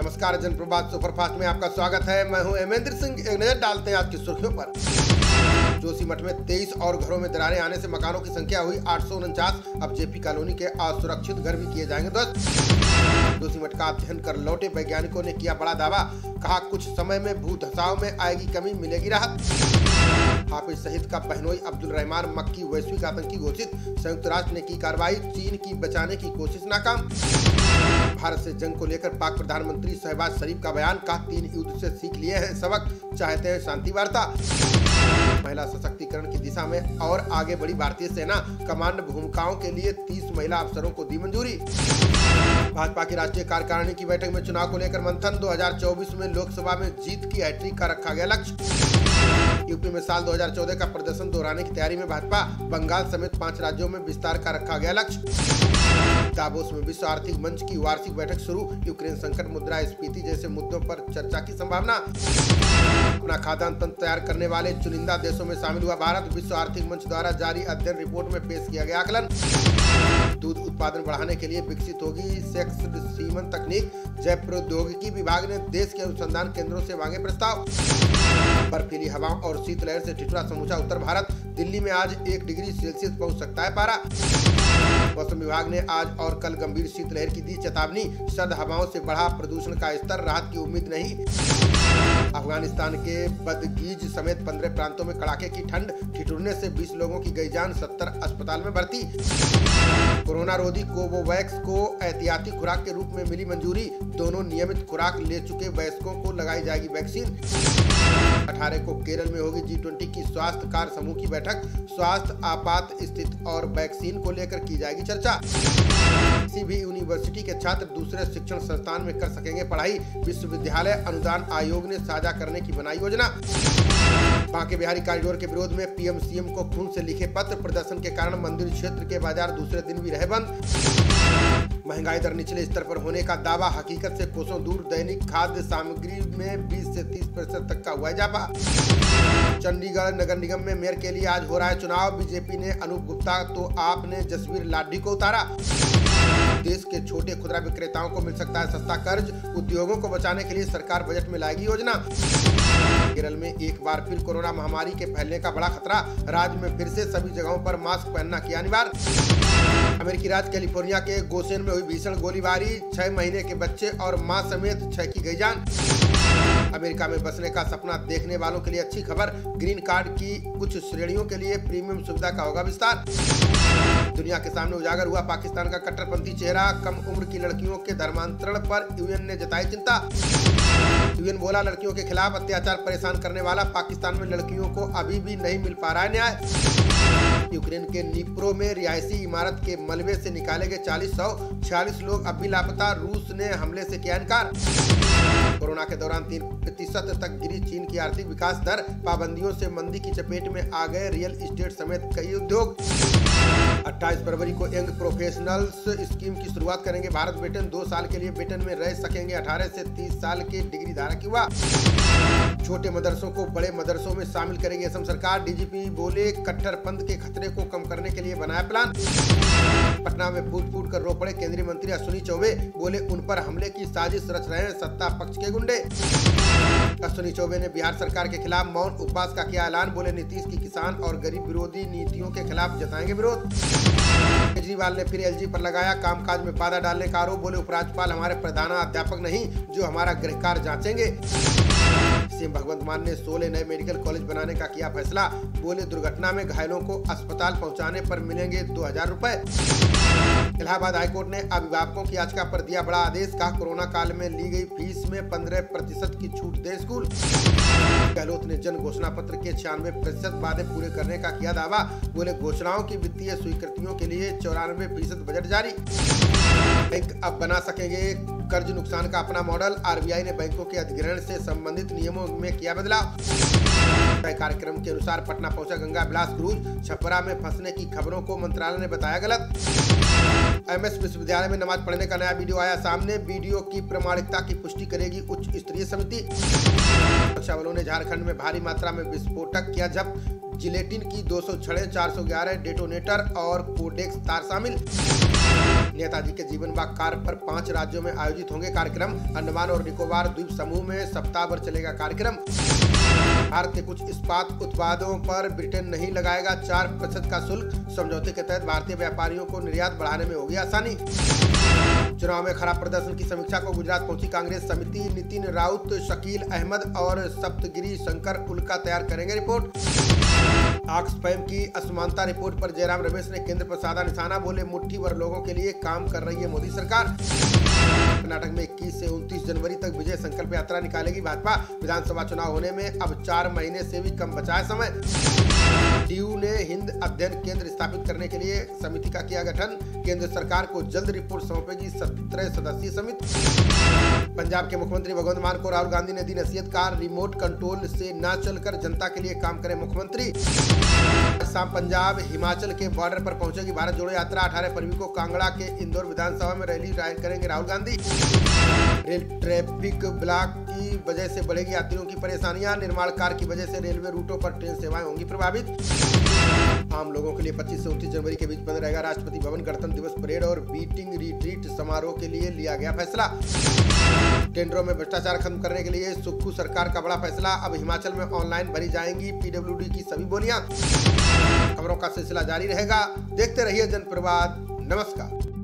नमस्कार, जनप्रभात सुपरफास्ट में आपका स्वागत है। मैं हूं हेमेंद्र सिंह। एक नजर डालते हैं आज की सुर्खियों पर। जोशीमठ में 23 और घरों में दरारें आने से मकानों की संख्या हुई 849। अब जेपी कॉलोनी के असुरक्षित घर भी किए जाएंगे ध्वस्त। जोशीमठ का अध्ययन कर लौटे वैज्ञानिकों ने किया बड़ा दावा, कहा कुछ समय में भू धसाव में आएगी कमी, मिलेगी राहत। हाफिज शहीद का बहनोई अब्दुल रहमान मक्की वैश्विक आतंकी घोषित, संयुक्त राष्ट्र ने की कार्रवाई, चीन की बचाने की कोशिश नाकाम। भारत से जंग को लेकर पाक प्रधानमंत्री शहबाज शरीफ का बयान, कहा 3 युद्ध से सीख लिए हैं सबक, चाहते हैं शांति वार्ता। महिला सशक्तिकरण की दिशा में और आगे बढ़ी भारतीय सेना, कमांड भूमिकाओं के लिए 30 महिला अफसरों को दी मंजूरी। भाजपा की राष्ट्रीय कार्यकारिणी की बैठक में चुनाव को लेकर मंथन, 2024 में लोकसभा में जीत की हैट्रिक का रखा गया लक्ष्य। यूपी में साल 2014 का प्रदर्शन दोहराने की तैयारी में भाजपा, बंगाल समेत 5 राज्यों में विस्तार का रखा गया लक्ष्य। दावोस में विश्व आर्थिक मंच की वार्षिक बैठक शुरू, यूक्रेन संकट, मुद्रास्फीति जैसे मुद्दों पर चर्चा की संभावना। अपना खाद्यान्न तंत्र तैयार करने वाले चुनिंदा देशों में शामिल हुआ भारत, विश्व आर्थिक मंच द्वारा जारी अध्ययन रिपोर्ट में पेश किया गया आकलन। दूध उत्पादन बढ़ाने के लिए विकसित होगी सेक्स्ड सीमन तकनीक, जैव प्रौद्योगिकी विभाग ने देश के अनुसंधान केंद्रों से मांगे प्रस्ताव। बर्फीली हवाओं और शीतलहर से ठिठुरा समूचा उत्तर भारत, दिल्ली में आज 1 डिग्री सेल्सियस पहुंच सकता है पारा। मौसम विभाग ने आज और कल गंभीर शीतलहर की दी चेतावनी, सर्द हवाओं से बढ़ा प्रदूषण का स्तर, राहत की उम्मीद नहीं। अफगानिस्तान के बदगीज समेत 15 प्रांतों में कड़ाके की ठंड, ठिठुरने से 20 लोगों की गई जान, 70 अस्पताल में भर्ती। कोरोना रोधी कोवोवैक्स को एहतियाती खुराक के रूप में मिली मंजूरी, दोनों नियमित खुराक ले चुके वयस्कों को लगाई जाएगी वैक्सीन। 18 को केरल में होगी G20 की स्वास्थ्य कार्य समूह की बैठक, स्वास्थ्य आपात स्थिति और वैक्सीन को लेकर की जाएगी चर्चा। किसी भी यूनिवर्सिटी के छात्र दूसरे शिक्षण संस्थान में कर सकेंगे पढ़ाई, विश्वविद्यालय अनुदान आयोग ने साझा करने की बनाई योजना। बांके बिहारी कॉरिडोर के विरोध में पीएम-सीएम को खून से लिखे पत्र, प्रदर्शन के कारण मंदिर क्षेत्र के बाजार दूसरे दिन भी रहे बंद। महंगाई दर निचले स्तर पर होने का दावा, हकीकत से कोसों दूर, दैनिक खाद्य सामग्री में 20 से 30% तक का हुआ इजाफा। चंडीगढ़ नगर निगम में मेयर के लिए आज हो रहा है चुनाव, बीजेपी ने अनूप गुप्ता तो आपने जसवीर लाडी को उतारा। देश के छोटे खुदरा विक्रेताओं को मिल सकता है सस्ता कर्ज, उद्योगों को बचाने के लिए सरकार बजट में लाएगी योजना। केरल में एक बार फिर कोरोना महामारी के फैलने का बड़ा खतरा, राज्य में फिर से सभी जगहों पर मास्क पहनना किया अनिवार्य। अमेरिकी राज्य कैलिफोर्निया के गोसेन में हुई भीषण गोलीबारी, 6 महीने के बच्चे और मां समेत 6 की गई जान। अमेरिका में बसने का सपना देखने वालों के लिए अच्छी खबर, ग्रीन कार्ड की कुछ श्रेणियों के लिए प्रीमियम सुविधा का होगा विस्तार। दुनिया के सामने उजागर हुआ पाकिस्तान का कट्टरपंथी चेहरा, कम उम्र की लड़कियों के धर्मांतरण पर यूएन ने जताई चिंता। यूएन बोला लड़कियों के खिलाफ अत्याचार परेशान करने वाला पाकिस्तान में लड़कियों को अभी भी नहीं मिल पा रहा है न्याय। यूक्रेन के निप्रो में रिहायशी इमारत के मलबे से निकाले गए 46 लोग अब भी लापता, रूस ने हमले से किया इनकार। कोरोना के दौरान 3% तक गिरी चीन की आर्थिक विकास दर, पाबंदियों से मंदी की चपेट में आ गए रियल एस्टेट समेत कई उद्योग। 28 फरवरी को यंग प्रोफेशनल्स स्कीम की शुरुआत करेंगे भारत ब्रिटेन, 2 साल के लिए ब्रिटेन में रह सकेंगे 18 से 30 साल के डिग्री धारक युवा। छोटे मदरसों को बड़े मदरसों में शामिल करेगी असम सरकार, डीजीपी बोले कट्टरपंथ के खतरे को कम करने के लिए बनाया प्लान। पटना में फूट कर रो पड़े केंद्रीय मंत्री अश्विनी चौबे, बोले उन पर हमले की साजिश रच रहे हैं सत्ता पक्ष के गुंडे। अश्विनी चौबे ने बिहार सरकार के खिलाफ मौन उपवास का किया ऐलान, बोले नीतीश की किसान और गरीब विरोधी नीतियों के खिलाफ जताएंगे विरोध। केजरीवाल ने फिर एलजी पर लगाया कामकाज में बाधा डालने का आरोप, बोले उपराज्यपाल हमारे प्रधानाध्यापक नहीं जो हमारा गृह कार्य जांचेंगे। सीएम भगवंत मान ने 16 नए मेडिकल कॉलेज बनाने का किया फैसला, बोले दुर्घटना में घायलों को अस्पताल पहुंचाने पर मिलेंगे 2000 रुपए। इलाहाबाद हाईकोर्ट ने अभिभावकों की याचिका पर दिया बड़ा आदेश, कहा कोरोना काल में ली गई फीस में 15% की छूट दे स्कूल। गहलोत ने जन घोषणा पत्र के 96% वादे पूरे करने का किया दावा, बोले घोषणाओं की वित्तीय स्वीकृतियों के लिए 94% बजट जारी। बैंक अब बना सकेंगे कर्ज नुकसान का अपना मॉडल, आरबीआई ने बैंकों के अधिग्रहण से संबंधित नियमों में किया बदलाव। तय कार्यक्रम के अनुसार पटना पहुंचा गंगा विलास क्रूज, छपरा में फंसने की खबरों को मंत्रालय ने बताया गलत। एमएस विश्वविद्यालय में नमाज पढ़ने का नया वीडियो आया सामने, वीडियो की प्रामाणिकता की पुष्टि करेगी उच्च स्तरीय समिति। सुरक्षा बलों ने झारखंड में भारी मात्रा में विस्फोटक किया जब्त, जिलेटिन की 200 छड़ें, 411 डेटोनेटर और कोडेक्स तार शामिल। नेताजी के जीवन व कार्य पर 5 राज्यों में आयोजित होंगे कार्यक्रम। अंडमान और निकोबार द्वीप समूह में सप्ताह भर चलेगा कार्यक्रम। भारत के कुछ इस्पात उत्पादों पर ब्रिटेन नहीं लगाएगा 4% का शुल्क। समझौते के तहत भारतीय व्यापारियों को निर्यात बढ़ाने में होगी आसानी। चुनाव में खराब प्रदर्शन की समीक्षा को गुजरात पहुंची कांग्रेस समिति। नितिन राउत, शकील अहमद और सप्तगिरी शंकर उल्का तैयार करेंगे रिपोर्ट। ऑक्सफैम की असमानता रिपोर्ट पर जयराम रमेश ने केंद्र पर साधा निशाना। बोले मुट्ठी भर लोगों के लिए काम कर रही है मोदी सरकार। कर्नाटक में 21 से 29 जनवरी तक विजय संकल्प यात्रा निकालेगी भाजपा। विधानसभा चुनाव होने में अब 4 महीने से भी कम बचा है समय। डीयू ने हिंद अध्ययन केंद्र स्थापित करने के लिए समिति का किया गठन। केंद्र सरकार को जल्द रिपोर्ट सौंपेगी 17 सदस्यीय समिति। पंजाब के मुख्यमंत्री भगवंत मान को राहुल गांधी ने दी नसीहत। कार रिमोट कंट्रोल से न चलकर जनता के लिए काम करें मुख्यमंत्री। शाम पंजाब हिमाचल के बॉर्डर पर पहुंचेगी भारत जोड़ो यात्रा। 18 फरवरी को कांगड़ा के इंदौर विधानसभा में रैली करेंगे Rahul Gandhi. Rail traffic block की वजह से बढ़ेगी यात्रियों की परेशानियां। निर्माण कार्य की वजह से रेलवे रूटों पर ट्रेन सेवाएं होंगी प्रभावित। आम लोगों के लिए 25 से 29 जनवरी के बीच बंद रहेगा राष्ट्रपति भवन। गणतंत्र दिवस परेड और बीटिंग रिट्रीट समारोह के लिए लिया गया फैसला। टेंडरों में भ्रष्टाचार खत्म करने के लिए सुक्खू सरकार का बड़ा फैसला। अब हिमाचल में ऑनलाइन भरी जाएंगी पीडब्ल्यूडी की सभी बोलियां। खबरों का सिलसिला जारी रहेगा। देखते रहिए जनप्रवाद। नमस्कार।